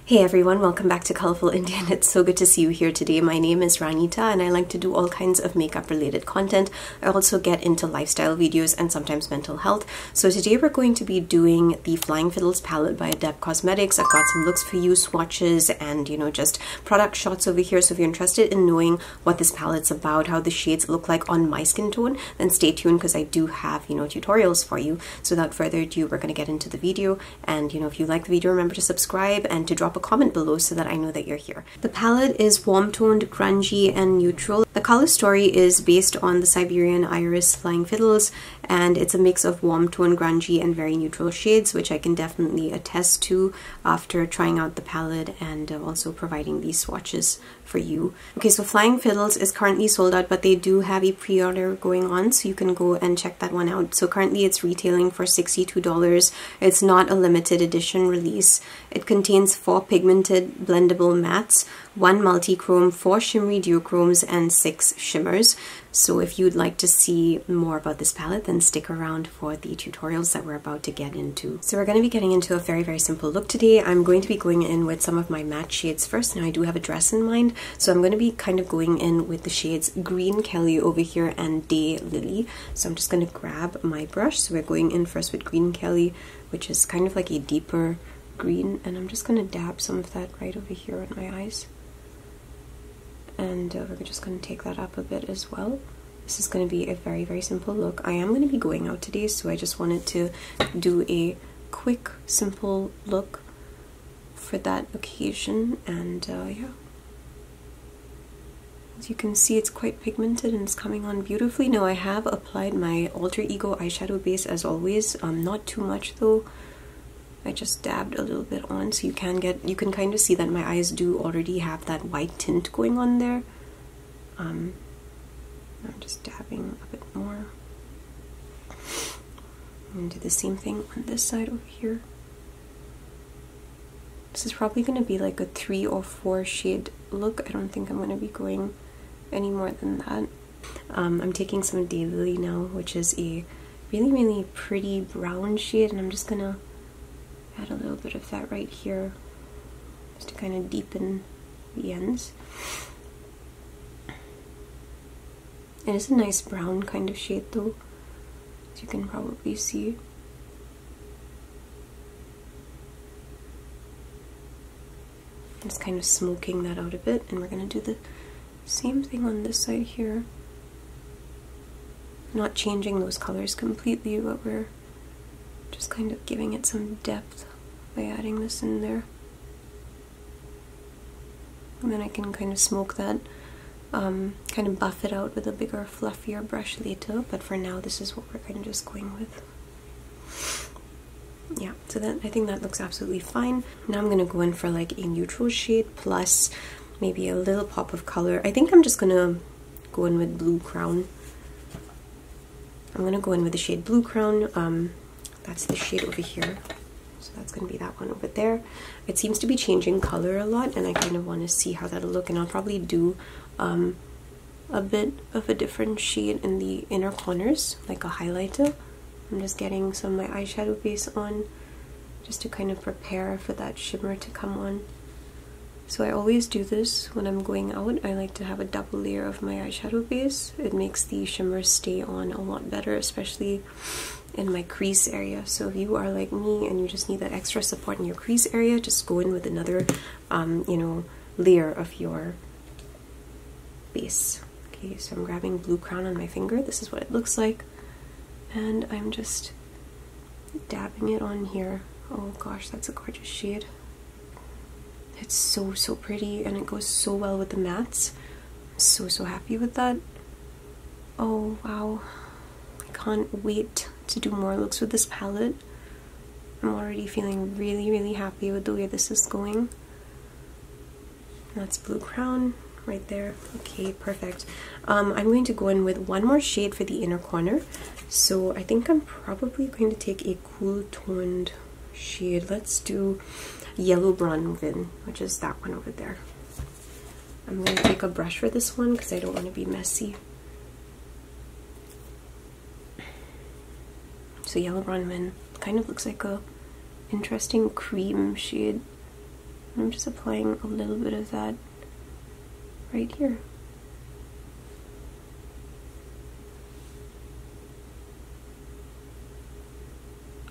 Hey everyone, welcome back to Colourful Indian. It's so good to see you here today. My name is RANITA and I like to do all kinds of makeup related content. I also get into lifestyle videos and sometimes mental health. So today we're going to be doing the Flying Fiddles palette by Adept Cosmetics. I've got some looks for you, swatches, and just product shots over here. So if you're interested in knowing what this palette's about, how the shades look like on my skin tone, then stay tuned because I do have tutorials for you. So without further ado, we're going to get into the video. And if you like the video, remember to subscribe and to drop a comment below so that I know that you're here. The palette is warm-toned, grungy, and neutral. The color story is based on the Siberian Iris Flying Fiddles, and it's a mix of warm-toned, grungy, and very neutral shades, which I can definitely attest to after trying out the palette and also providing these swatches for you. Okay, so Flying Fiddles is currently sold out, but they do have a pre-order going on, so you can go and check that one out. So currently it's retailing for $62. It's not a limited edition release. It contains 4 pigmented blendable mattes, 1 multichrome, 4 shimmery duochromes, and 6 shimmers. So if you'd like to see more about this palette, then stick around for the tutorials that we're about to get into. So we're going to be getting into a very, very simple look today. I'm going to be going in with some of my matte shades first. Now I do have a dress in mind, so I'm going to be kind of going in with the shades Green Kelly over here and Day Lily. So I'm just going to grab my brush. So we're going in first with Green Kelly, which is kind of like a deeper green, and I'm just going to dab some of that right over here on my eyes. And we're just going to take that up a bit as well. This is going to be a very, very simple look. I am going to be going out today, so I just wanted to do a quick, simple look for that occasion. And yeah, as you can see, it's quite pigmented and it's coming on beautifully. Now I have applied my Alter Ego eyeshadow base as always, not too much though. I just dabbed a little bit on, so you can kind of see that my eyes do already have that white tint going on there. I'm just dabbing a bit more. And do the same thing on this side over here. This is probably going to be like a 3 or 4 shade look. I don't think I'm going to be going any more than that. I'm taking some Day Lily now, which is a really, really pretty brown shade, and I'm just going to add a little bit of that right here just to kind of deepen the ends. It is a nice brown kind of shade though, as you can probably see. Just kind of smoking that out a bit, and we're going to do the same thing on this side here. Not changing those colors completely, but we're just kind of giving it some depth by adding this in there. And then I can kind of smoke that, kind of buff it out with a bigger, fluffier brush later, but for now this is what we're kind of just going with. Yeah, so that, I think that looks absolutely fine. Now I'm going to go in for like a neutral shade plus maybe a little pop of color. I think I'm just going to go in with Blue Crown. I'm going to go in with the shade Blue Crown. That's the shade over here, so that's going to be that one over there. It seems to be changing color a lot, and I kind of want to see how that'll look, and I'll probably do a bit of a different shade in the inner corners, like a highlighter. I'm just getting some of my eyeshadow base on, just to kind of prepare for that shimmer to come on. So I always do this when I'm going out. I like to have a double layer of my eyeshadow base. It makes the shimmers stay on a lot better, especially in my crease area. So if you are like me and you just need that extra support in your crease area, just go in with another layer of your base. Okay, so I'm grabbing Blue Crown on my finger. This is what it looks like, and I'm just dabbing it on here. Oh gosh, that's a gorgeous shade. It's so, so pretty, and it goes so well with the mattes. I'm so, so happy with that. Oh wow, I can't wait to do more looks with this palette. I'm already feeling really, really happy with the way this is going. That's Blue Crown right there. Okay, perfect. I'm going to go in with one more shade for the inner corner. So I think I'm probably going to take a cool toned shade. Let's do Yellow Bronwyn, which is that one over there. I'm going to take a brush for this one because I don't want to be messy. So Yellow Bronwyn kind of looks like a interesting cream shade. I'm just applying a little bit of that right here.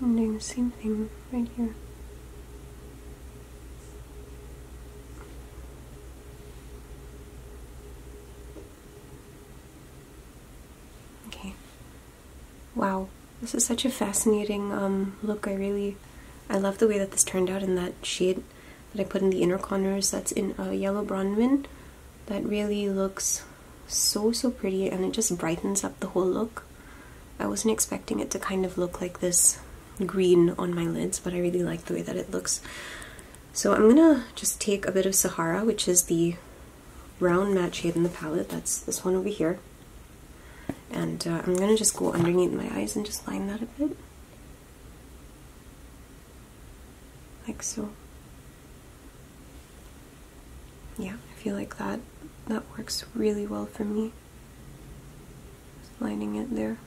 I'm doing the same thing right here. Okay. Wow, this is such a fascinating look. I love the way that this turned out in that shade that I put in the inner corners. That's in yellow bronwyn. That really looks so pretty, and it just brightens up the whole look. I wasn't expecting it to kind of look like this green on my lids, but I really like the way that it looks. So I'm gonna just take a bit of Sahara, which is the brown matte shade in the palette. That's this one over here. And I'm gonna just go underneath my eyes and just line that a bit. Like so. Yeah, I feel like that works really well for me. Just lining it there.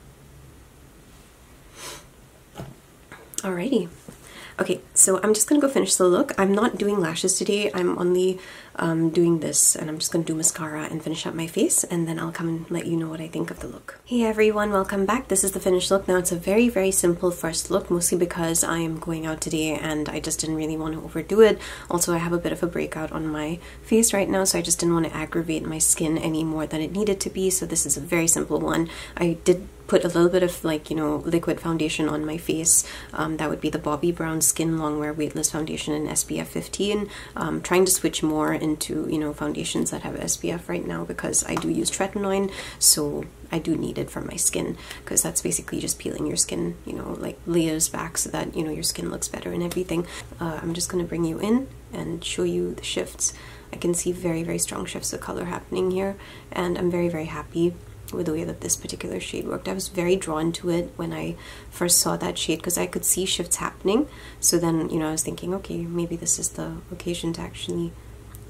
Alrighty. Okay, so I'm just gonna go finish the look. I'm not doing lashes today. I'm only doing this, and I'm just gonna do mascara and finish up my face, and then I'll come and let you know what I think of the look. Hey everyone, welcome back. This is the finished look. Now it's a very simple first look, mostly because I am going out today and I just didn't really want to overdo it. Also, I have a bit of a breakout on my face right now, so I just didn't want to aggravate my skin any more than it needed to be, so this is a very simple one. I did put a little bit of, like, you know, liquid foundation on my face. That would be the Bobbi Brown Skin Longwear Weightless Foundation in SPF 15. Trying to switch more into, you know, foundations that have SPF right now because I do use tretinoin, so I do need it for my skin, because that's basically just peeling your skin, you know, like layers back so that, you know, your skin looks better and everything. I'm just going to bring you in and show you the shifts. I can see very strong shifts of color happening here, and I'm very happy with the way that this particular shade worked. I was very drawn to it when I first saw that shade because I could see shifts happening. So then, you know, I was thinking, okay, maybe this is the occasion to actually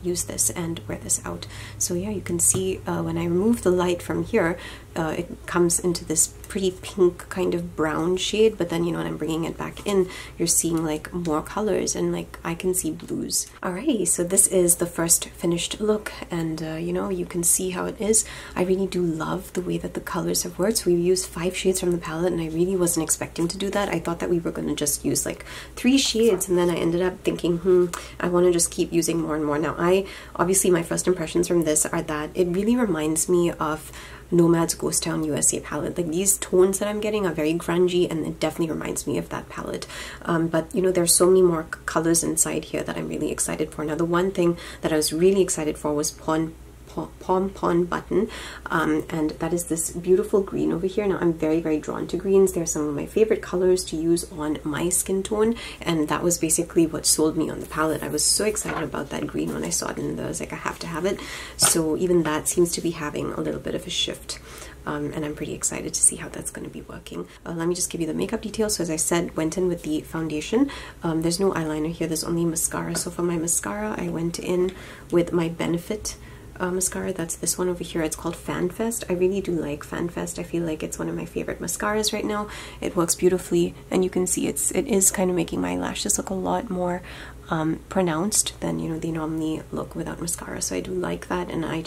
use this and wear this out. So yeah, you can see when I remove the light from here, it comes into this pretty pink kind of brown shade, but then, you know, when I'm bringing it back in, you're seeing like more colors, and like I can see blues. Alrighty, so this is the first finished look, and you know, you can see how it is. I really do love the way that the colors have worked. So we used 5 shades from the palette, and I really wasn't expecting to do that. I thought that we were going to just use like 3 shades, and then I ended up thinking, I want to just keep using more and more. Now, obviously my first impressions from this are that it really reminds me of Nomad's Ghost Town USA palette. Like, these tones that I'm getting are very grungy, and it definitely reminds me of that palette. But you know, there's so many more colors inside here that I'm really excited for. Now, the one thing that I was really excited for was Pom Pom Button, and that is this beautiful green over here. Now, I'm very drawn to greens. They're some of my favorite colors to use on my skin tone, and that was basically what sold me on the palette. I was so excited about that green when I saw it, and I was like, I have to have it. So even that seems to be having a little bit of a shift. And I'm pretty excited to see how that's going to be working. Let me just give you the makeup details. So as I said, went in with the foundation. There's no eyeliner here, there's only mascara. So for my mascara, I went in with my Benefit mascara. That's this one over here. It's called FanFest. I really do like FanFest. I feel like it's one of my favorite mascaras right now. It works beautifully, and you can see it is kind of making my lashes look a lot more pronounced than, you know, they normally look without mascara. So I do like that, and I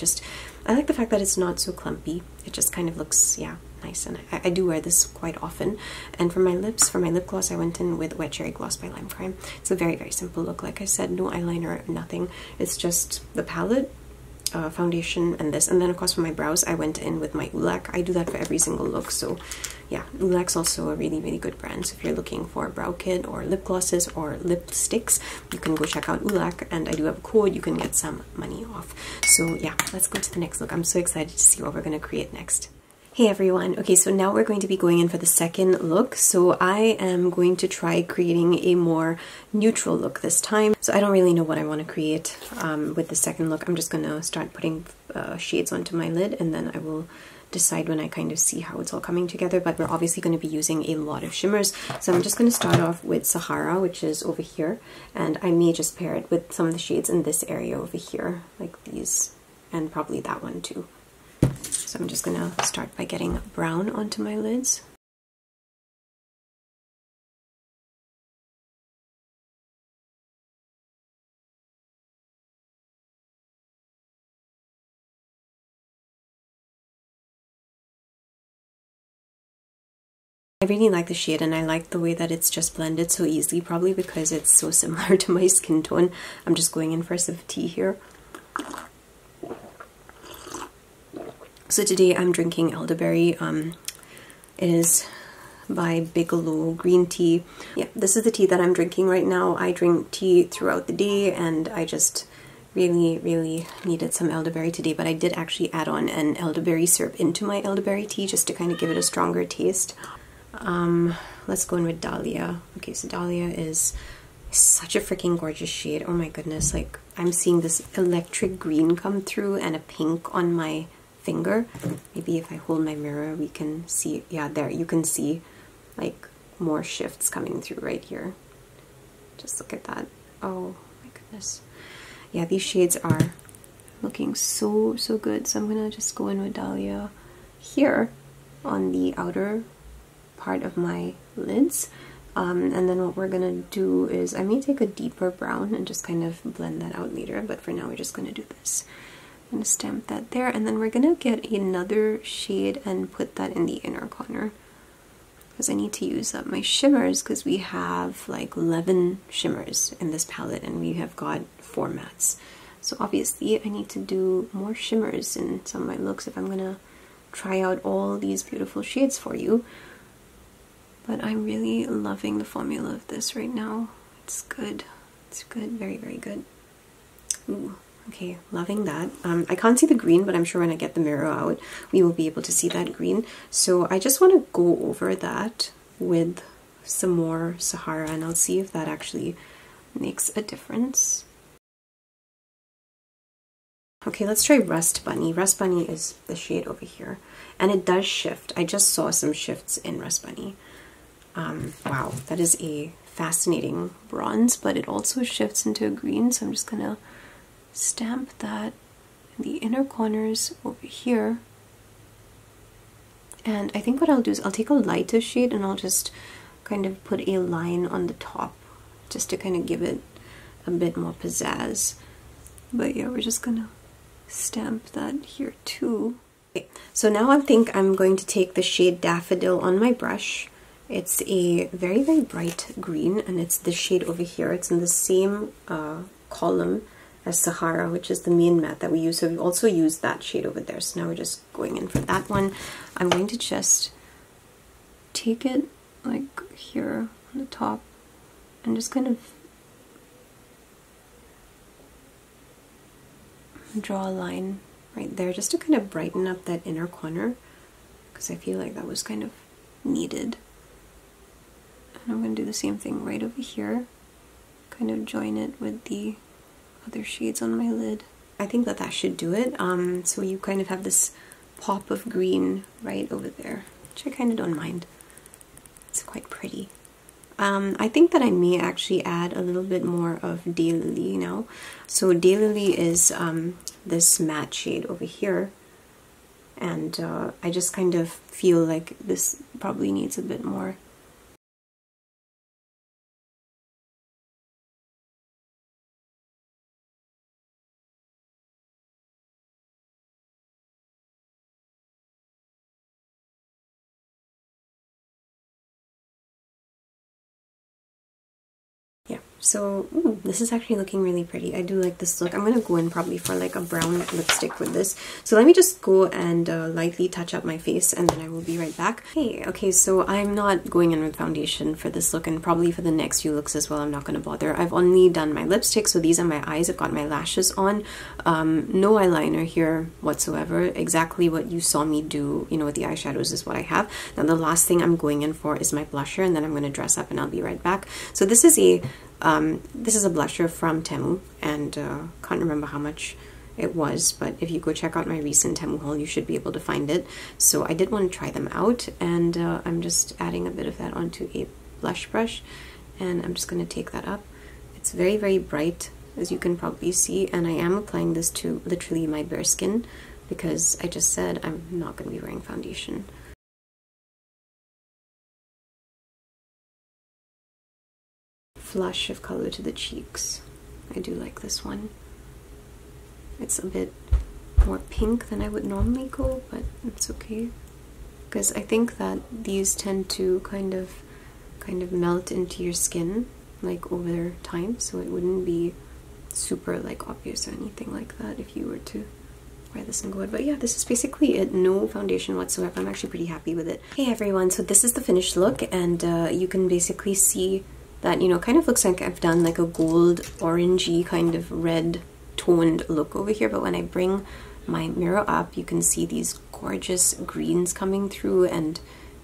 like the fact that it's not so clumpy. It just kind of looks, yeah, nice, and I do wear this quite often. And for my lips, for my lip gloss, I went in with Wet Cherry Gloss by Lime Crime. It's a very simple look. Like I said, no eyeliner, nothing. It's just the palette, foundation, and this. And then of course for my brows, I went in with my Ulac. I do that for every single look. So yeah, Ulac's also a really good brand. So if you're looking for a brow kit or lip glosses or lipsticks, you can go check out Ulac, and I do have a code. You can get some money off. So yeah, let's go to the next look. I'm so excited to see what we're going to create next. Hey everyone, okay, so now we're going to be going in for the second look. So I am going to try creating a more neutral look this time. So I don't really know what I want to create with the second look. I'm just going to start putting shades onto my lid, and then I will decide when I kind of see how it's all coming together. But we're obviously going to be using a lot of shimmers. So I'm just going to start off with Sahara, which is over here, and I may just pair it with some of the shades in this area over here, like these, and probably that one too. So I'm just going to start by getting brown onto my lids. I really like the shade, and I like the way that it's just blended so easily, probably because it's so similar to my skin tone. I'm just going in for a sip of tea here. So today I'm drinking elderberry. It is by Bigelow green tea. Yeah, this is the tea that I'm drinking right now. I drink tea throughout the day, and I just really needed some elderberry today, but I did actually add on an elderberry syrup into my elderberry tea just to kind of give it a stronger taste. Let's go in with Dahlia. Okay, so Dahlia is such a freaking gorgeous shade. Oh my goodness, like I'm seeing this electric green come through and a pink on my finger. Maybe if I hold my mirror we can see. Yeah, there you can see like more shifts coming through right here. Just look at that. Oh my goodness. Yeah, these shades are looking so good. So I'm gonna just go in with Dahlia here on the outer part of my lids, and then what we're gonna do is I may take a deeper brown and just kind of blend that out later, but for now we're just gonna do this. I'm gonna stamp that there, and then we're gonna get another shade and put that in the inner corner because I need to use up my shimmers, because we have like 11 shimmers in this palette and we have got 4 mattes. So obviously I need to do more shimmers in some of my looks if I'm gonna try out all these beautiful shades for you. But I'm really loving the formula of this right now. It's good. It's good. Very good. Ooh, okay, loving that. I can't see the green, but I'm sure when I get the mirror out, we will be able to see that green. So I just want to go over that with some more Sahara, and I'll see if that actually makes a difference. Okay, let's try Rust Bunny. Rust Bunny is the shade over here, and it does shift. I just saw some shifts in Rust Bunny. Wow, that is a fascinating bronze, but it also shifts into a green, so I'm just gonna stamp that in the inner corners over here. And I think what I'll do is I'll take a lighter shade and I'll just kind of put a line on the top just to kind of give it a bit more pizzazz. But yeah, we're just gonna stamp that here too. Okay, so now I think I'm going to take the shade Daffodil on my brush. It's a very bright green, and it's the shade over here. It's in the same column as Sahara, which is the main matte that we use. So we also use that shade over there. So now we're just going in for that one. I'm going to just take it like here on the top and just kind of draw a line right there just to kind of brighten up that inner corner, because I feel like that was kind of needed. And I'm going to do the same thing right over here, kind of join it with the other shades on my lid. I think that that should do it. So you kind of have this pop of green right over there, which I kind of don't mind. It's quite pretty. I think that I may actually add a little bit more of Daylily now. So Daylily is this matte shade over here, and I just kind of feel like this probably needs a bit more. Yeah, so this is actually looking really pretty. I do like this look. I'm going to go in probably for like a brown lipstick with this. So let me just go and lightly touch up my face, and then I will be right back. Hey, okay, so I'm not going in with foundation for this look, and probably for the next few looks as well, I'm not going to bother. I've only done my lipstick, so these are my eyes. I've got my lashes on. No eyeliner here whatsoever. Exactly what you saw me do, you know, with the eyeshadows is what I have. Now the last thing I'm going in for is my blusher, and then I'm going to dress up and I'll be right back. So this is a blusher from Temu, and can't remember how much it was, but if you go check out my recent Temu haul, you should be able to find it. So I did want to try them out, and I'm just adding a bit of that onto a blush brush, and I'm just going to take that up. It's very bright, as you can probably see, and I am applying this to literally my bare skin because I just said I'm not going to be wearing foundation. Flush of color to the cheeks. I do like this one. It's a bit more pink than I would normally go, but it's okay. because I think that these tend to kind of melt into your skin like over time, so it wouldn't be super like obvious or anything like that if you were to wear this and go out. But yeah, this is basically it. No foundation whatsoever. I'm actually pretty happy with it. Hey everyone, so this is the finished look, and you can basically see that, you know, kind of looks like I've done like a gold orangey kind of red toned look over here, but when I bring my mirror up, you can see these gorgeous greens coming through, and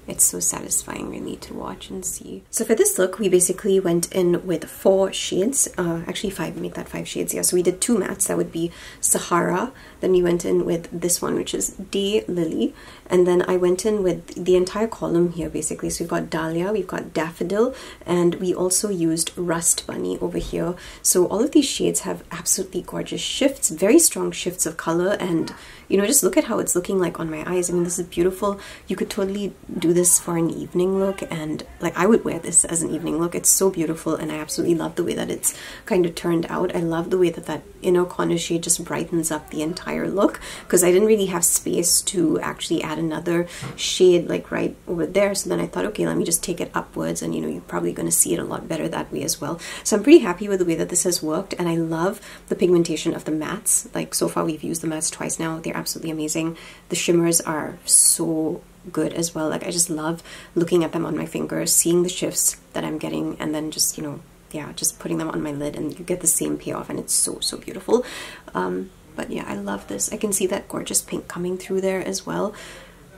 it's so satisfying really to watch and see. So for this look, we basically went in with 4 shades, actually 5, make that 5 shades, yeah. So we did 2 mattes, that would be Sahara, then we went in with this one, which is Day Lily, and then I went in with the entire column here basically. So we've got Dahlia, we've got Daffodil, and we also used Rust Bunny over here. So all of these shades have absolutely gorgeous shifts, very strong shifts of color, and you know, just look at how it's looking like on my eyes. I mean, this is beautiful. You could totally do this for an evening look, and like I would wear this as an evening look. It's so beautiful, and I absolutely love the way that it's kind of turned out. I love the way that that inner corner shade just brightens up the entire look, because I didn't really have space to actually add another shade like right over there. So then I thought, okay, let me just take it upwards, and you know, you're probably going to see it a lot better that way as well. So I'm pretty happy with the way that this has worked, and I love the pigmentation of the mattes. Like so far we've used the mattes twice now. They're absolutely amazing. The shimmers are so good as well. Like I just love looking at them on my fingers, seeing the shifts that I'm getting, and then just, you know, yeah, just putting them on my lid, and you get the same payoff, and it's so beautiful. But yeah, I love this. I can see that gorgeous pink coming through there as well.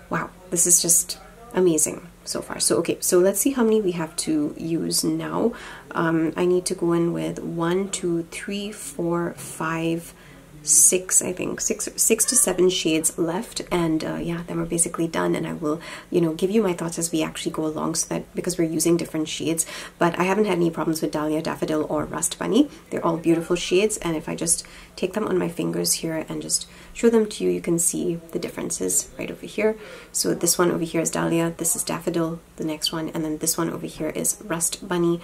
Wow, this is just amazing so far. So okay, so let's see how many we have to use now. I need to go in with 1, 2, 3, 4, 5, 6, I think 6 to 7 shades left, and yeah, then we're basically done. And I will, you know, give you my thoughts as we actually go along, so that because we're using different shades. But I haven't had any problems with Dahlia, Daffodil, or Rust Bunny. They're all beautiful shades, and if I just take them on my fingers here and just show them to you, you can see the differences right over here. So this one over here is Dahlia, this is Daffodil, the next one, and then this one over here is Rust Bunny.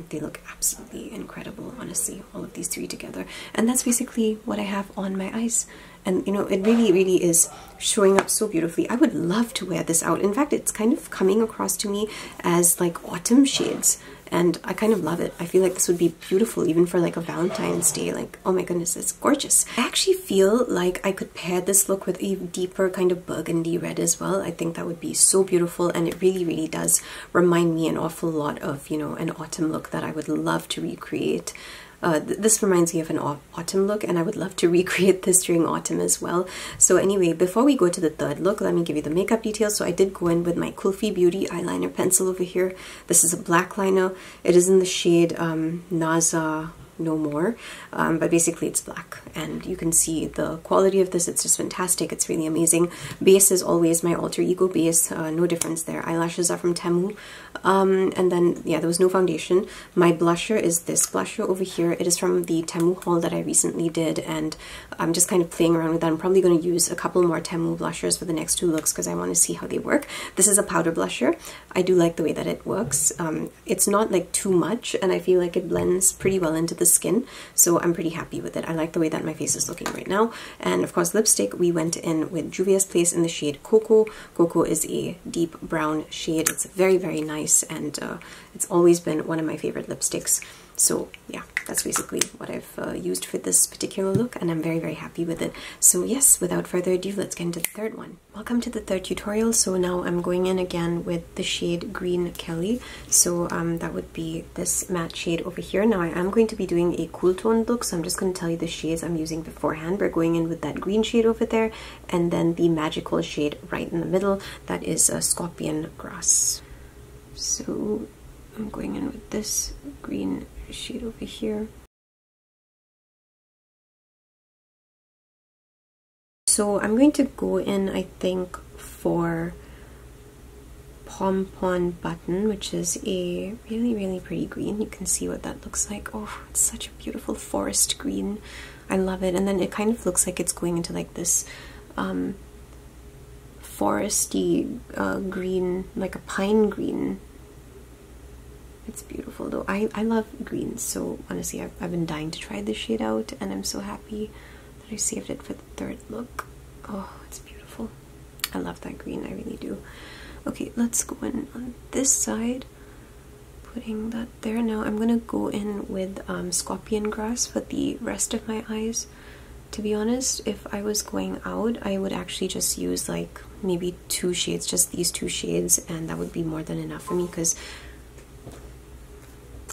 They look absolutely incredible, honestly, all of these 3 together. And that's basically what I have on my eyes. And you know, it really is showing up so beautifully. I would love to wear this out. In fact, it's kind of coming across to me as like autumn shades, and I kind of love it. I feel like this would be beautiful even for like a Valentine's Day. Like, oh my goodness, it's gorgeous. I actually feel like I could pair this look with a deeper kind of burgundy red as well. I think that would be so beautiful, and it really does remind me an awful lot of, you know, an autumn look that I would love to recreate. This reminds me of an autumn look, and I would love to recreate this during autumn as well. So anyway, before we go to the third look, let me give you the makeup details. So I did go in with my Kulfi Beauty eyeliner pencil over here. This is a black liner. It is in the shade Naza No More, but basically it's black, and you can see the quality of this. It's just fantastic. It's really amazing. Base is always my alter ego base, no difference there. Eyelashes are from Temu, and then yeah, there was no foundation. My blusher is this blusher over here. It is from the Temu haul that I recently did, and I'm just kind of playing around with that. I'm probably going to use a couple more Temu blushers for the next 2 looks, because I want to see how they work. This is a powder blusher. I do like the way that it works. It's not like too much, and I feel like it blends pretty well into the skin, so I'm pretty happy with it. I like the way that my face is looking right now. And of course, lipstick, we went in with Juvia's Place in the shade Cocoa. Cocoa is a deep brown shade. It's very nice, and it's always been one of my favorite lipsticks. So yeah, that's basically what I've used for this particular look, and I'm very happy with it. So yes, without further ado, let's get into the third one. Welcome to the third tutorial. So now I'm going in again with the shade Green Kelly. So that would be this matte shade over here. Now I am going to be doing a cool toned look, so I'm just going to tell you the shades I'm using beforehand. We're going in with that green shade over there, and then the magical shade right in the middle, that is Scorpion Grass. So I'm going in with this green shade over here. So I'm going to go in, I think, for Pompon Button, which is a really pretty green. You can see what that looks like. Oh, it's such a beautiful forest green. I love it. And then it kind of looks like it's going into like this foresty green, like a pine green. It's beautiful though. I love greens, so honestly I've been dying to try this shade out, and I'm so happy that I saved it for the third look. Oh, it's beautiful. I love that green, I really do. Okay, let's go in on this side, putting that there. Now I'm gonna go in with scorpion grass for the rest of my eyes. To be honest, if I was going out, I would actually just use like maybe 2 shades, just these 2 shades, and that would be more than enough for me because,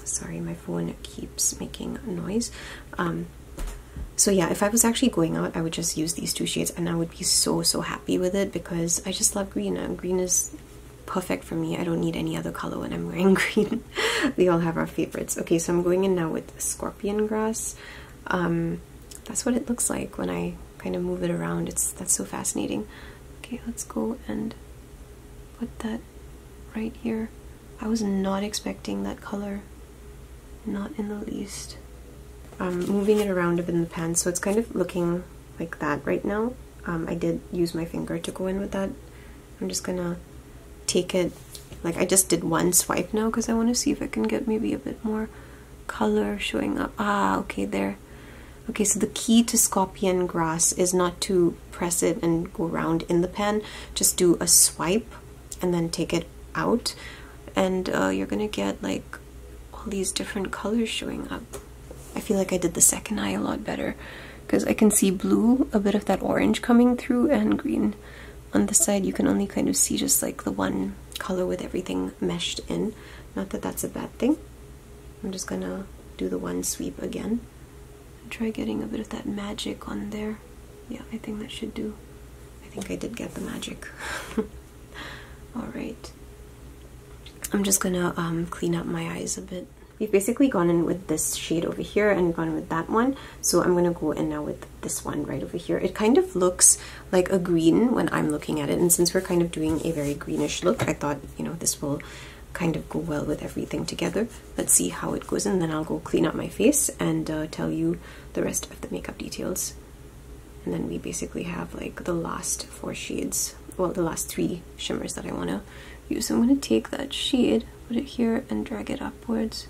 sorry, my phone keeps making noise. So yeah, if I was actually going out, I would just use these 2 shades and I would be so happy with it because I just love green, and green is perfect for me. I don't need any other color when I'm wearing green. We all have our favorites. Okay, so I'm going in now with scorpion grass. That's what it looks like when I kind of move it around. That's so fascinating. Okay, let's go and put that right here. I was not expecting that color, not in the least. Moving it around a bit in the pan, so it's kind of looking like that right now. I did use my finger to go in with that. I'm just gonna take it, like I just did 1 swipe now because I want to see if I can get maybe a bit more color showing up. Ah, okay, there. Okay, so the key to scorpion grass is not to press it and go around in the pan. Just do a swipe and then take it out, and you're gonna get like all these different colors showing up. I feel like I did the second eye a lot better because I can see blue, a bit of that orange coming through, and green. On the side you can only kind of see just like the one color with everything meshed in. Not that that's a bad thing. I'm just gonna do the 1 sweep again and try getting a bit of that magic on there. Yeah, I think that should do. I think I did get the magic. Alright. I'm just gonna clean up my eyes a bit. We've basically gone in with this shade over here and gone with that one, so I'm gonna go in now with this one right over here. It kind of looks like a green when I'm looking at it, and since we're kind of doing a very greenish look, I thought, you know, this will kind of go well with everything together. Let's see how it goes, and then I'll go clean up my face and tell you the rest of the makeup details. And then we basically have like the last 4 shades, well, the last 3 shimmers that I want to use. So I'm going to take that shade, put it here, and drag it upwards.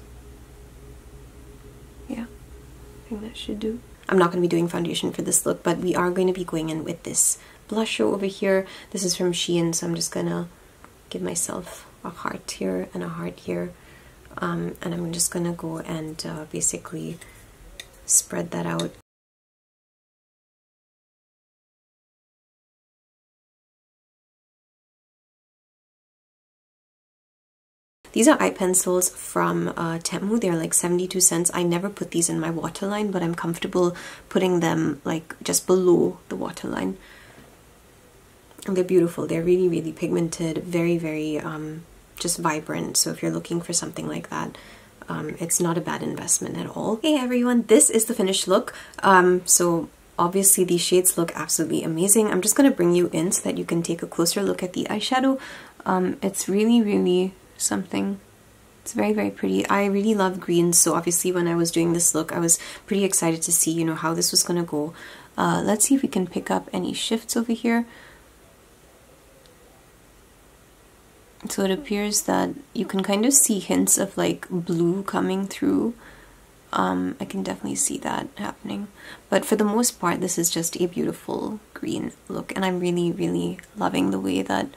Yeah, I think that should do. I'm not going to be doing foundation for this look, but we are going to be going in with this blusher over here. This is from Shein, so I'm just going to give myself a heart here and a heart here. And I'm just going to go and basically spread that out. These are eye pencils from Temu. They're like 72 cents. I never put these in my waterline, but I'm comfortable putting them like just below the waterline. And they're beautiful. They're really pigmented, very just vibrant. So if you're looking for something like that, it's not a bad investment at all. Hey everyone, this is the finished look. So obviously these shades look absolutely amazing. I'm just going to bring you in so that you can take a closer look at the eyeshadow. It's really something. It's very pretty. I really love greens, so obviously when I was doing this look I was pretty excited to see, you know, how this was gonna go. Let's see if we can pick up any shifts over here. So it appears that you can kind of see hints of like blue coming through. I can definitely see that happening, but for the most part this is just a beautiful green look, and I'm really loving the way that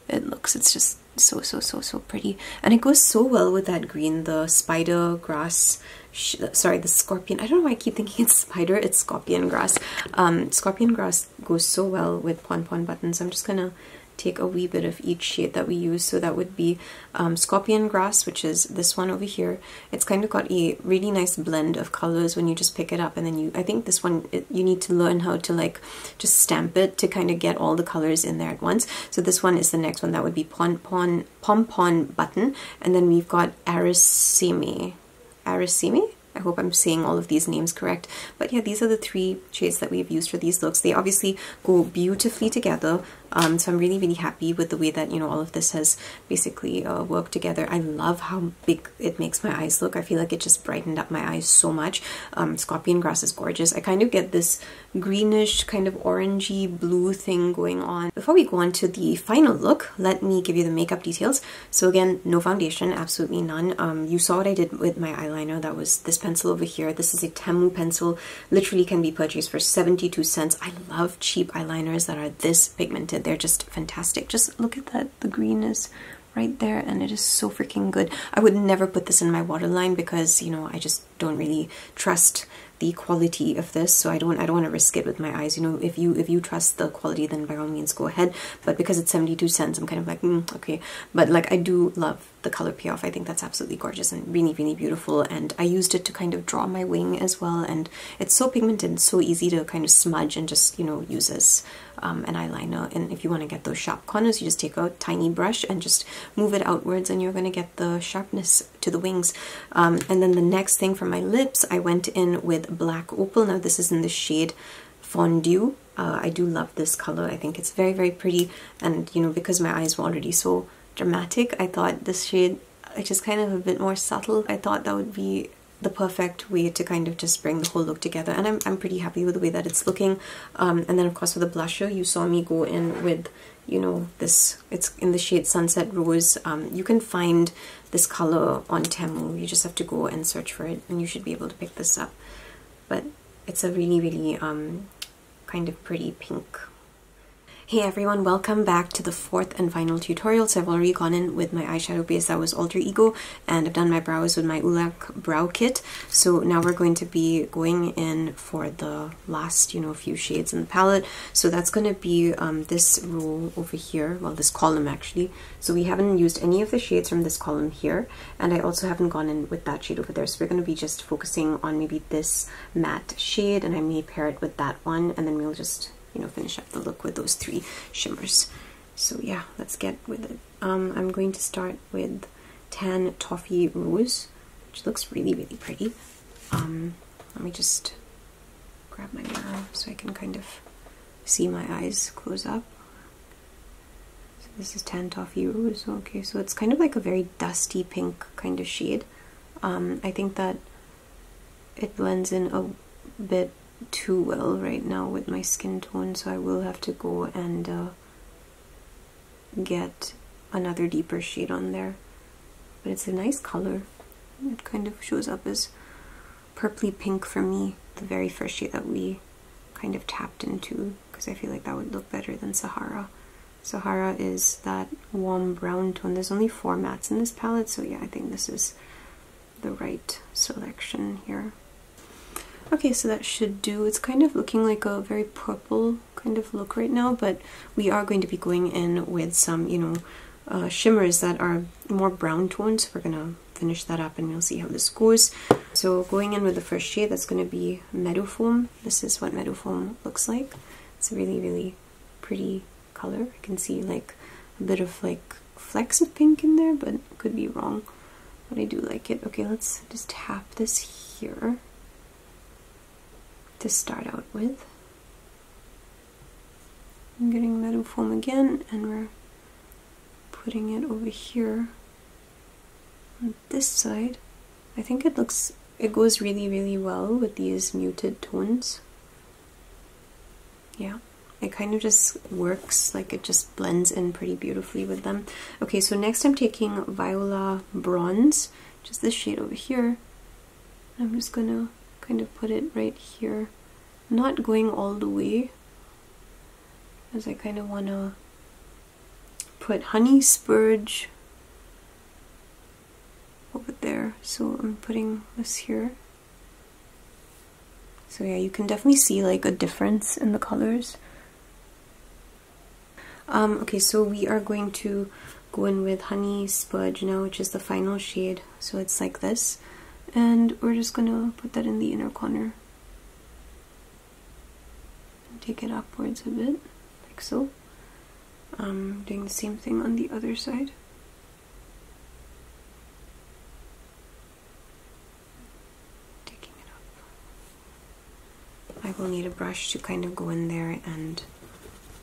it looks. It's just so pretty, and it goes so well with that green, the spider grass, sorry, the scorpion. I don't know why I keep thinking it's spider, it's scorpion grass. Scorpion grass goes so well with pon buttons. I'm just gonna take a wee bit of each shade that we use. So that would be scorpion grass, which is this one over here. It's kind of got a really nice blend of colors when you just pick it up, and then I think this one, you need to learn how to like just stamp it to kind of get all the colors in there at once. So this one is the next one. That would be pom button, and then we've got Arisimi. I hope I'm saying all of these names correct. But yeah, these are the 3 shades that we've used for these looks. They obviously go beautifully together. So I'm really happy with the way that, you know, all of this has basically worked together. I love how big it makes my eyes look. I feel like it just brightened up my eyes so much. Scorpion grass is gorgeous. I kind of get this greenish kind of orangey blue thing going on. Before we go on to the final look, let me give you the makeup details. So again, no foundation, absolutely none. You saw what I did with my eyeliner. That was this pencil over here. This is a Temu pencil, literally can be purchased for 72 cents. I love cheap eyeliners that are this pigmented. they're just fantastic. Just look at that, the green is right there, and it is so freaking good. I would never put this in my waterline because, you know, I just don't really trust the quality of this, so I don't want to risk it with my eyes. You know, if you trust the quality, then by all means go ahead, but because it's 72 cents, I'm kind of like, okay. But like, I do love the color payoff. I think that's absolutely gorgeous and really, really beautiful, and I used it to kind of draw my wing as well, and it's so pigmented, so easy to kind of smudge and just, you know, use as an eyeliner. And if you want to get those sharp corners, you just take a tiny brush and just move it outwards, and you're going to get the sharpness to the wings. And then the next thing for my lips, I went in with Black Opal. Now this is in the shade Fondue. I do love this color. I think it's very, very pretty, and you know, because my eyes were already so dramatic, I thought this shade, just kind of a bit more subtle, I thought that would be the perfect way to kind of just bring the whole look together, and I'm pretty happy with the way that it's looking. And then of course for the blusher, you saw me go in with, you know, this, it's in the shade Sunset Rose. You can find this color on Temu, you just have to go and search for it, and you should be able to pick this up. But it's a really, really kind of pretty pink. Hey everyone, welcome back to the fourth and final tutorial. So I've already gone in with my eyeshadow base, that was Alter Ego, and I've done my brows with my Ulak brow kit. So now we're going to be going in for the last, you know, few shades in the palette. So that's going to be this row over here, well, this column actually. So we haven't used any of the shades from this column here, and I also haven't gone in with that shade over there. So we're going to be just focusing on maybe this matte shade, and I may pair it with that one, and then we'll just, you know, finish up the look with those three shimmers. So yeah, let's get with it. I'm going to start with Tan Toffee Rose, which looks really, really pretty. Let me just grab my mirror so I can kind of see my eyes close up. So this is Tan Toffee Rose. Okay, so it's kind of like a very dusty pink kind of shade. I think that it blends in a bit too well right now with my skin tone, so I will have to go and get another deeper shade on there. But it's a nice color. It kind of shows up as purpley pink for me, the very first shade that we kind of tapped into, because I feel like that would look better than Sahara. Sahara is that warm brown tone. There's only 4 mattes in this palette, so yeah, I think this is the right selection here. Okay, so that should do. It's kind of looking like a very purple kind of look right now, but we are going to be going in with some, you know, shimmers that are more brown tones. We're gonna finish that up and we'll see how this goes. So going in with the first shade, that's going to be Meadow Foam. This is what Meadow Foam looks like. It's a really, really pretty color. I can see like a bit of like flecks of pink in there, but could be wrong. But I do like it. Okay, let's just tap this here to start out with. I'm getting Meadow Foam again, and we're putting it over here on this side. I think it goes really, really well with these muted tones. Yeah, it kind of just works, like it just blends in pretty beautifully with them. Okay, so next I'm taking Viola Bronze, just this shade over here. I'm just gonna kind of put it right here, not going all the way, as I kind of want to put Honey Spurge over there. So I'm putting this here. So yeah, you can definitely see like a difference in the colors. Okay, so we are going to go in with Honey Spurge now, which is the final shade. So it's like this. And we're just gonna put that in the inner corner. And take it upwards a bit, like so. Doing the same thing on the other side. Taking it up. I will need a brush to kind of go in there and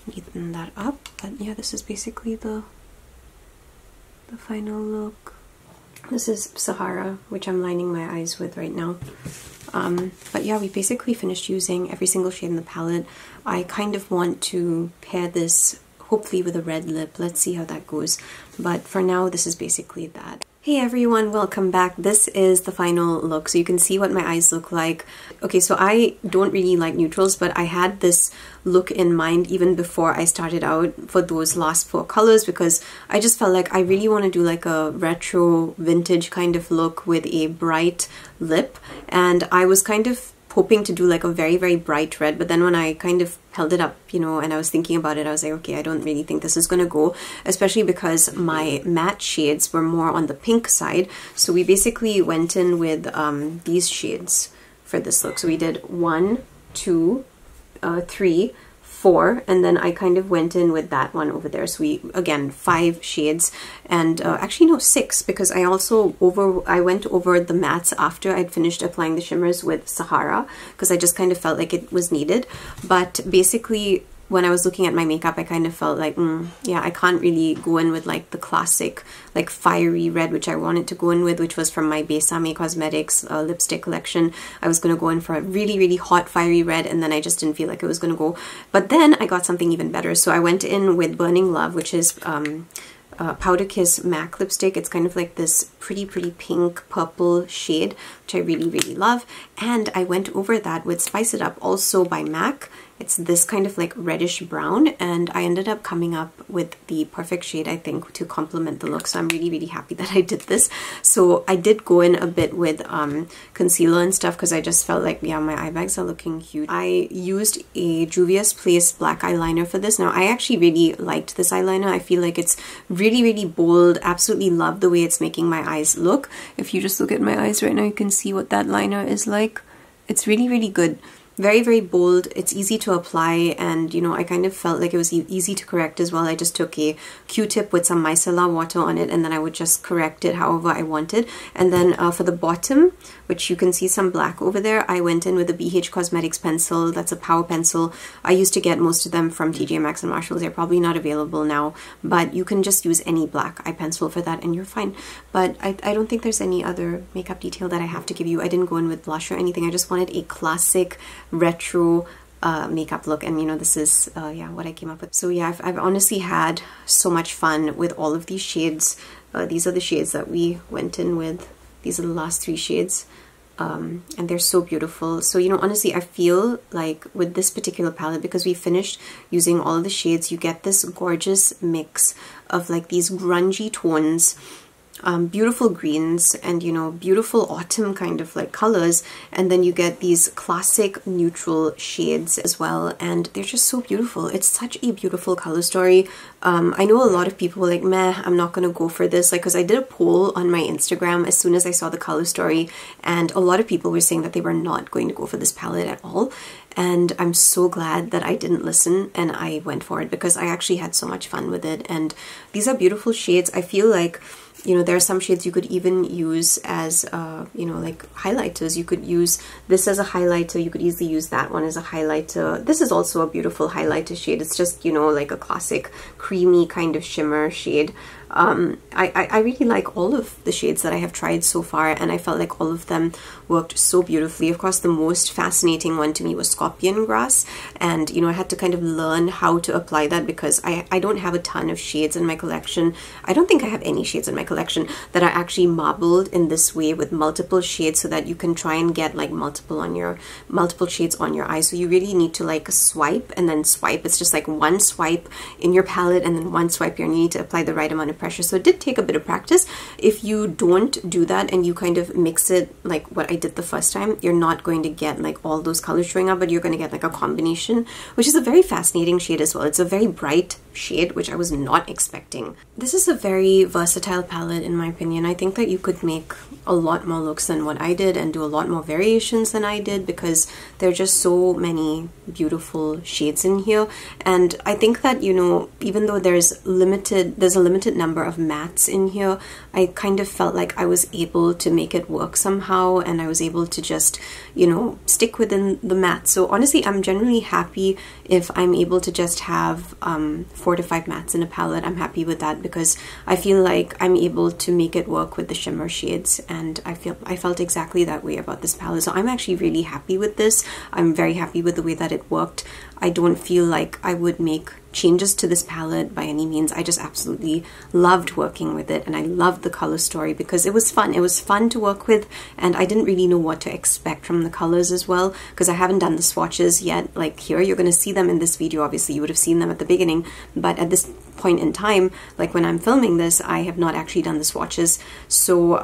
neaten that up. But yeah, this is basically the final look. This is Sahara, which I'm lining my eyes with right now. But yeah, we basically finished using every single shade in the palette. I kind of want to pair this hopefully with a red lip. Let's see how that goes. But for now, this is basically that. Hey everyone, welcome back. This is the final look, so you can see what my eyes look like. Okay, so I don't really like neutrals, but I had this look in mind even before I started out for those last 4 colors, because I just felt like I really want to do like a retro vintage kind of look with a bright lip, and I was kind of hoping to do like a very, very bright red, but then when I kind of held it up, you know, and I was thinking about it, I was like, okay, I don't really think this is gonna go, especially because my matte shades were more on the pink side. So we basically went in with these shades for this look. So we did 1, 2, 3, 4, and then I kind of went in with that one over there. So we, again, 5 shades, and actually no, 6, because I went over the mattes after I'd finished applying the shimmers with Sahara, because I just kind of felt like it was needed. But basically, when I was looking at my makeup, I kind of felt like, yeah, I can't really go in with like the classic, like fiery red, which I wanted to go in with, which was from my Adept Cosmetics lipstick collection. I was going to go in for a really, really hot fiery red, and then I just didn't feel like it was going to go. But then I got something even better. So I went in with Burning Love, which is Powder Kiss MAC lipstick. It's kind of like this pretty pink purple shade, which I really, really love. And I went over that with Spice It Up, also by MAC. It's this kind of like reddish brown, and I ended up coming up with the perfect shade, I think, to complement the look. So I'm really, really happy that I did this. So I did go in a bit with concealer and stuff, because I just felt like, yeah, my eye bags are looking huge. I used a Juvia's Place black eyeliner for this. Now, I actually really liked this eyeliner. I feel like it's really, really bold. Absolutely love the way it's making my eyes look. If you just look at my eyes right now, you can see what that liner is like. It's really, really good. Very, very bold. It's easy to apply, and you know, I kind of felt like it was easy to correct as well. I just took a Q-tip with some micellar water on it, and then I would just correct it however I wanted. And then for the bottom, which you can see some black over there, I went in with a BH Cosmetics pencil. That's a power pencil. I used to get most of them from TJ Maxx and Marshalls. They're probably not available now, but you can just use any black eye pencil for that and you're fine. But I don't think there's any other makeup detail that I have to give you. I didn't go in with blush or anything. I just wanted a classic retro makeup look, and you know, this is yeah, what I came up with. So yeah, I've honestly had so much fun with all of these shades. These are the shades that we went in with. These are the last 3 shades, and they're so beautiful. So you know, honestly, I feel like with this particular palette, because we finished using all of the shades, you get this gorgeous mix of like these grungy tones, beautiful greens, and you know, beautiful autumn kind of like colors, and then you get these classic neutral shades as well, and they're just so beautiful. It's such a beautiful color story. I know a lot of people were like, meh, I'm not gonna go for this, like, because I did a poll on my Instagram as soon as I saw the color story, and a lot of people were saying that they were not going to go for this palette at all. And I'm so glad that I didn't listen and I went for it, because I actually had so much fun with it. And these are beautiful shades. I feel like, you know, there are some shades you could even use as, you know, like highlighters. You could use this as a highlighter. You could easily use that one as a highlighter. This is also a beautiful highlighter shade. It's just, you know, like a classic creamy kind of shimmer shade. I really like all of the shades that I have tried so far, and I felt like all of them worked so beautifully. Of course, the most fascinating one to me was Scorpion Grass, and you know, I had to kind of learn how to apply that, because I don't have a ton of shades in my collection. I don't think I have any shades in my collection that are actually marbled in this way with multiple shades, so that you can try and get like multiple shades on your eye. So you really need to like swipe and then swipe. It's just like one swipe in your palette and then one swipe here, and you need to apply the right amount of pressure. So it did take a bit of practice. If you don't do that and you kind of mix it like what I did the first time, you're not going to get like all those colors showing up, but you're going to get like a combination, which is a very fascinating shade as well. It's a very bright shade, which I was not expecting. This is a very versatile palette in my opinion. I think that you could make a lot more looks than what I did and do a lot more variations than I did, because there are just so many beautiful shades in here. And I think that, you know, even though there's a limited number of mattes in here, I kind of felt like I was able to make it work somehow, and I was able to just, you know, stick within the matte. So honestly, I'm generally happy if I'm able to just have 4 to 5 mattes in a palette. I'm happy with that, because I feel like I'm able to make it work with the shimmer shades, and I felt exactly that way about this palette. So I'm actually really happy with this. I'm very happy with the way that it worked. I don't feel like I would make changes to this palette by any means. I just absolutely loved working with it, and I loved the color story because it was fun. It was fun to work with, and I didn't really know what to expect from the colors as well, because I haven't done the swatches yet. Like here, you're going to see them in this video. Obviously, you would have seen them at the beginning, but at this point in time, like when I'm filming this, I have not actually done the swatches. So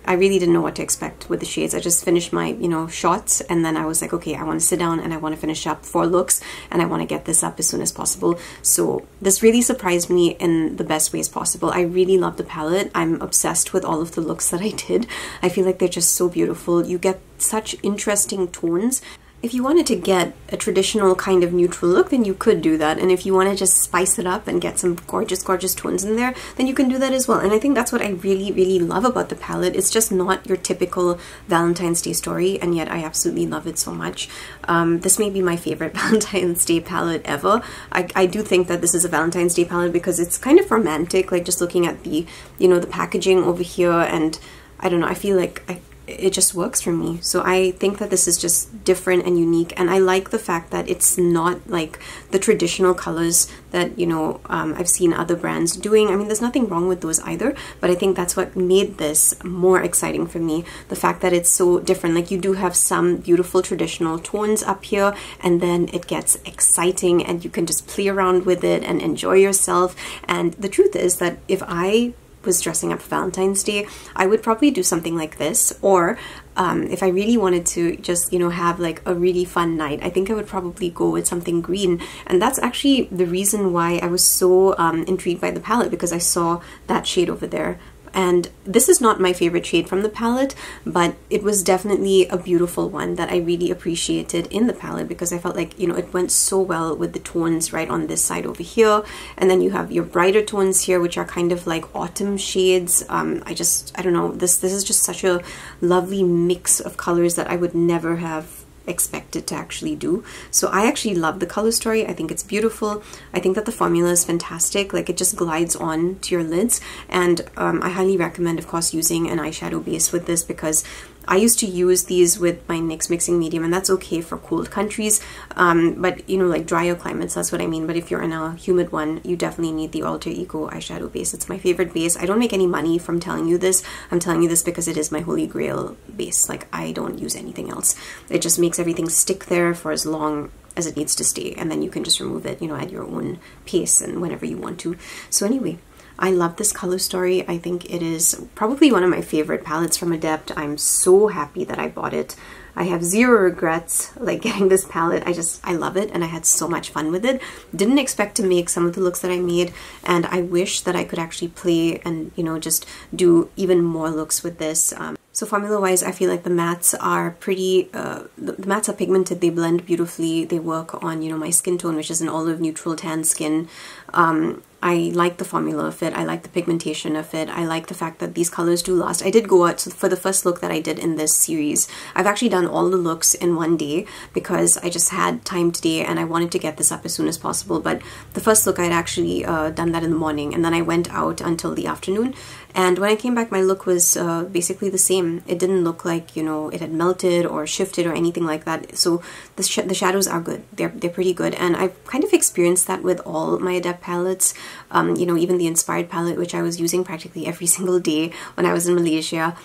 I really didn't know what to expect with the shades. I just finished my, you know, shots, and then I was like, okay, I want to sit down and I want to finish up 4 looks, and I want to get this up as soon as possible. So this really surprised me in the best ways possible. I really love the palette. I'm obsessed with all of the looks that I did. I feel like they're just so beautiful. You get such interesting tones. If you wanted to get a traditional kind of neutral look, then you could do that. And if you want to just spice it up and get some gorgeous, gorgeous tones in there, then you can do that as well. And I think that's what I really, really love about the palette. It's just not your typical Valentine's Day story, and yet I absolutely love it so much. This may be my favorite Valentine's Day palette ever. I do think that this is a Valentine's Day palette because it's kind of romantic, like just looking at the, you know, the packaging over here, and I don't know, I feel like it just works for me. So I think that this is just different and unique, and I like the fact that it's not like the traditional colors that, you know, I've seen other brands doing. I mean, there's nothing wrong with those either, but I think that's what made this more exciting for me, the fact that it's so different. Like, you do have some beautiful traditional tones up here, and then it gets exciting and you can just play around with it and enjoy yourself. And the truth is that if I was dressing up for Valentine's Day, I would probably do something like this, or if I really wanted to just, you know, have like a really fun night, I think I would probably go with something green. And that's actually the reason why I was so intrigued by the palette, because I saw that shade over there. And this is not my favorite shade from the palette, but it was definitely a beautiful one that I really appreciated in the palette, because I felt like, you know, it went so well with the tones right on this side over here. And then you have your brighter tones here, which are kind of like autumn shades. I don't know, this is just such a lovely mix of colors that I would never have expected to actually do. So I actually love the color story. I think it's beautiful. I think that the formula is fantastic. Like, it just glides on to your lids, and I highly recommend, of course, using an eyeshadow base with this, because I used to use these with my NYX mixing medium, and that's okay for cold countries, but, you know, like drier climates, that's what I mean. But if you're in a humid one, you definitely need the Alter Ego eyeshadow base. It's my favorite base. I don't make any money from telling you this. I'm telling you this because it is my holy grail base. Like, I don't use anything else. It just makes everything stick there for as long as it needs to stay, and then you can just remove it, you know, at your own pace and whenever you want to. So anyway, I love this color story. I think it is probably one of my favorite palettes from Adept. I'm so happy that I bought it. I have zero regrets, like, getting this palette. I love it, and I had so much fun with it. Didn't expect to make some of the looks that I made, and I wish that I could actually play and, you know, just do even more looks with this. So formula-wise, I feel like the mattes are pretty, the mattes are pigmented, they blend beautifully, they work on, you know, my skin tone, which is an olive neutral tan skin. I like the formula of it, I like the pigmentation of it, I like the fact that these colors do last. I did go out, so for the first look that I did in this series, I've actually done all the looks in one day because I just had time today and I wanted to get this up as soon as possible. But the first look, I'd actually done that in the morning, and then I went out until the afternoon. And when I came back, my look was basically the same. It didn't look like, you know, it had melted or shifted or anything like that. So the shadows are good. They're pretty good. And I've kind of experienced that with all my Adept palettes. You know, even the Inspired palette, which I was using practically every single day when I was in Malaysia,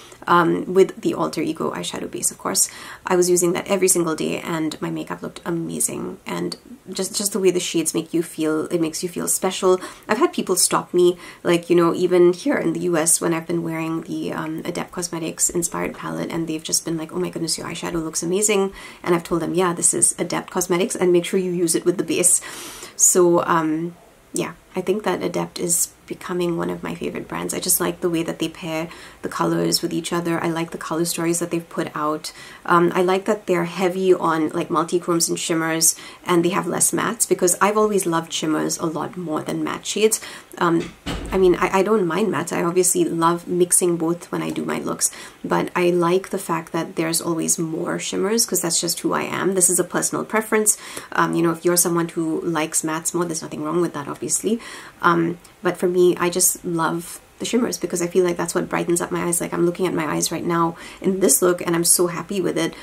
with the Alter Ego eyeshadow base, of course. I was using that every single day, and my makeup looked amazing. And just the way the shades make you feel, it makes you feel special. I've had people stop me, like, you know, even here in the US, when I've been wearing the Adept Cosmetics Inspired palette, and they've just been like, oh my goodness, your eyeshadow looks amazing. And I've told them, yeah, this is Adept Cosmetics, and make sure you use it with the base. So yeah, I think that Adept is becoming one of my favorite brands. I just like the way that they pair the colors with each other. I like the color stories that they've put out. I like that they're heavy on like multichromes and shimmers, and they have less mattes, because I've always loved shimmers a lot more than matte shades. I mean, I don't mind mattes. I obviously love mixing both when I do my looks, but I like the fact that there's always more shimmers, because that's just who I am. This is a personal preference. You know, if you're someone who likes mattes more, there's nothing wrong with that, obviously. But for me, I just love the shimmers, because I feel like that's what brightens up my eyes. Like, I'm looking at my eyes right now in this look, and I'm so happy with it,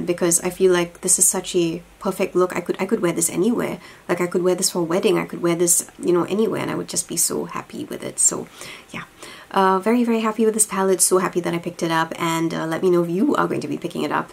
because I feel like this is such a perfect look. I could wear this anywhere. Like I could wear this for a wedding. I could wear this, you know, anywhere, and I would just be so happy with it. So yeah, very, very happy with this palette. So happy that I picked it up, and let me know if you are going to be picking it up.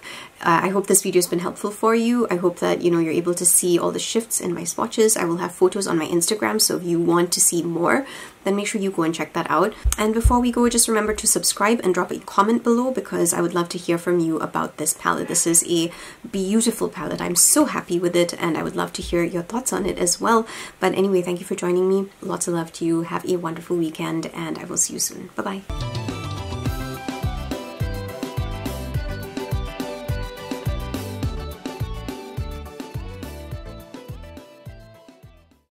I hope this video has been helpful for you. I hope that, you know, you're able to see all the shifts in my swatches. I will have photos on my Instagram, so if you want to see more, then make sure you go and check that out. And before we go, just remember to subscribe and drop a comment below, because I would love to hear from you about this palette. This is a beautiful palette. I'm so happy with it, and I would love to hear your thoughts on it as well. But anyway, thank you for joining me. Lots of love to you. Have a wonderful weekend, and I will see you soon. Bye-bye.